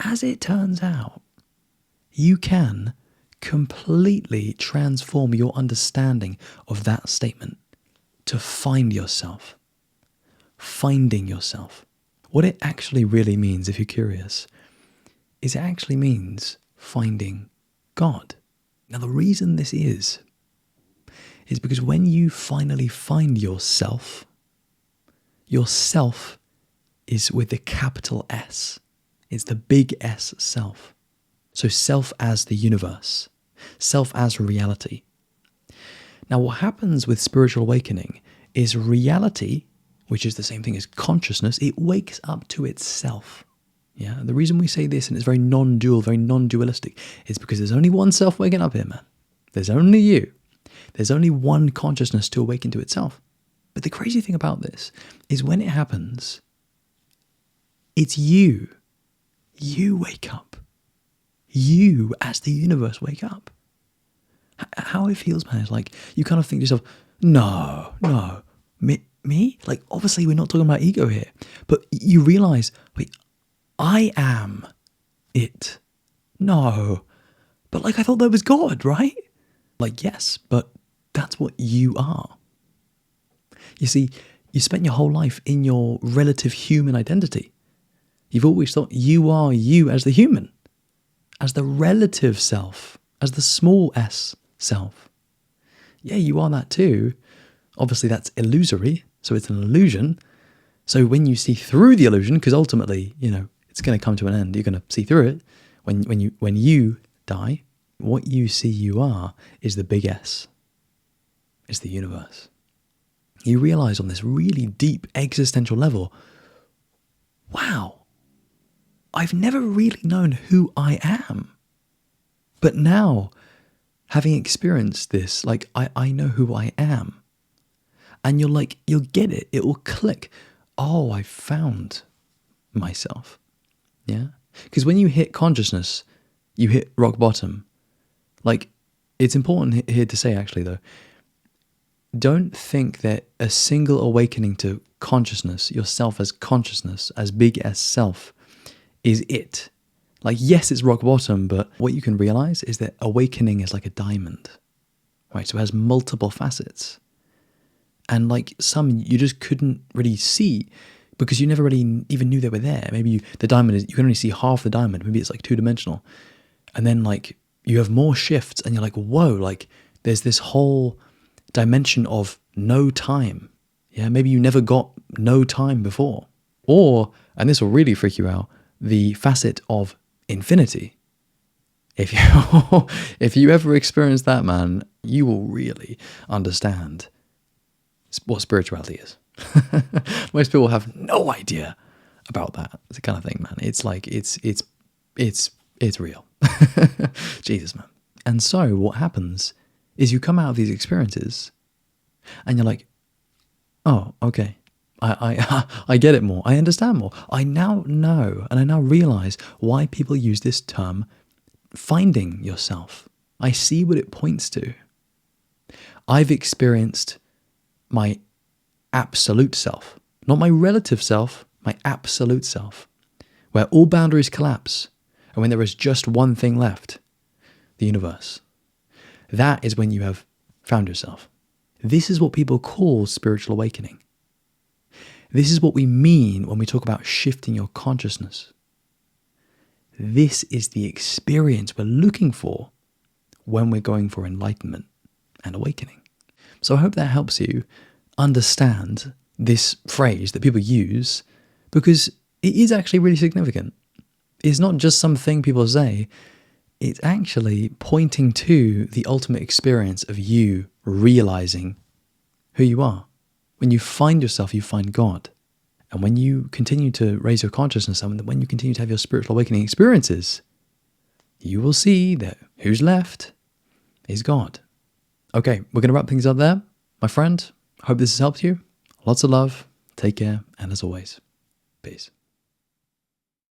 as it turns out, you can completely transform your understanding of that statement to find yourself. Finding yourself. What it actually really means, if you're curious, is it actually means finding God. Now, the reason this is because when you finally find yourself is with the capital S. It's the big S self. So self as the universe, self as reality. Now, what happens with spiritual awakening is reality, which is the same thing as consciousness, it wakes up to itself. Yeah, and the reason we say this, and it's very non-dual, very non-dualistic, is because there's only one self waking up here, man. There's only you. There's only one consciousness to awaken to itself. But the crazy thing about this is when it happens, it's you. You wake up. You, as the universe, wake up. How it feels, man, is like you kind of think to yourself, no, me? Like, obviously we're not talking about ego here, but you realize, wait, I am it. No, but like I thought that was God, right? Like, yes, but that's what you are. You see, you spent your whole life in your relative human identity. You've always thought you are you as the human, as the relative self, as the small s self. Yeah, you are that too. Obviously, that's illusory, so it's an illusion. So when you see through the illusion, because ultimately, it's going to come to an end, you're going to see through it. When you die, what you see you are is the big S. It's the universe. You realize on this really deep existential level, wow, I've never really known who I am. But now, having experienced this, like, I know who I am. And you'll get it. It will click. Oh, I found myself. Yeah? Because when you hit consciousness, you hit rock bottom. Like, it's important here to say, actually, though, don't think that a single awakening to consciousness, yourself as consciousness, as big as self, is it. Like, yes, it's rock bottom, but what you can realize is that awakening is like a diamond, right? So it has multiple facets. And like some you just couldn't really see because you never really even knew they were there. Maybe the diamond is, you can only see half the diamond. Maybe it's like two-dimensional. And then like you have more shifts and you're like, whoa, like there's this whole dimension of no time. Yeah, maybe you never got no time before. Or, and this will really freak you out, the facet of infinity. If you ever experience that, man, you will really understand what spirituality is. Most people have no idea about that. It's the kind of thing, man. It's like it's real. Jesus, man. And so what happens is you come out of these experiences and you're like, oh, okay. I get it more. I understand more. I now know and I now realize why people use this term finding yourself. I see what it points to. I've experienced my absolute self, not my relative self, my absolute self, where all boundaries collapse and when there is just one thing left, the universe. That is when you have found yourself. This is what people call spiritual awakening. This is what we mean when we talk about shifting your consciousness. This is the experience we're looking for when we're going for enlightenment and awakening. So I hope that helps you understand this phrase that people use, because it is actually really significant. It's not just something people say, it's actually pointing to the ultimate experience of you realizing who you are. When you find yourself, you find God. And when you continue to raise your consciousness and when you continue to have your spiritual awakening experiences, you will see that who's left is God. Okay, we're going to wrap things up there. My friend, hope this has helped you. Lots of love. Take care. And as always, peace.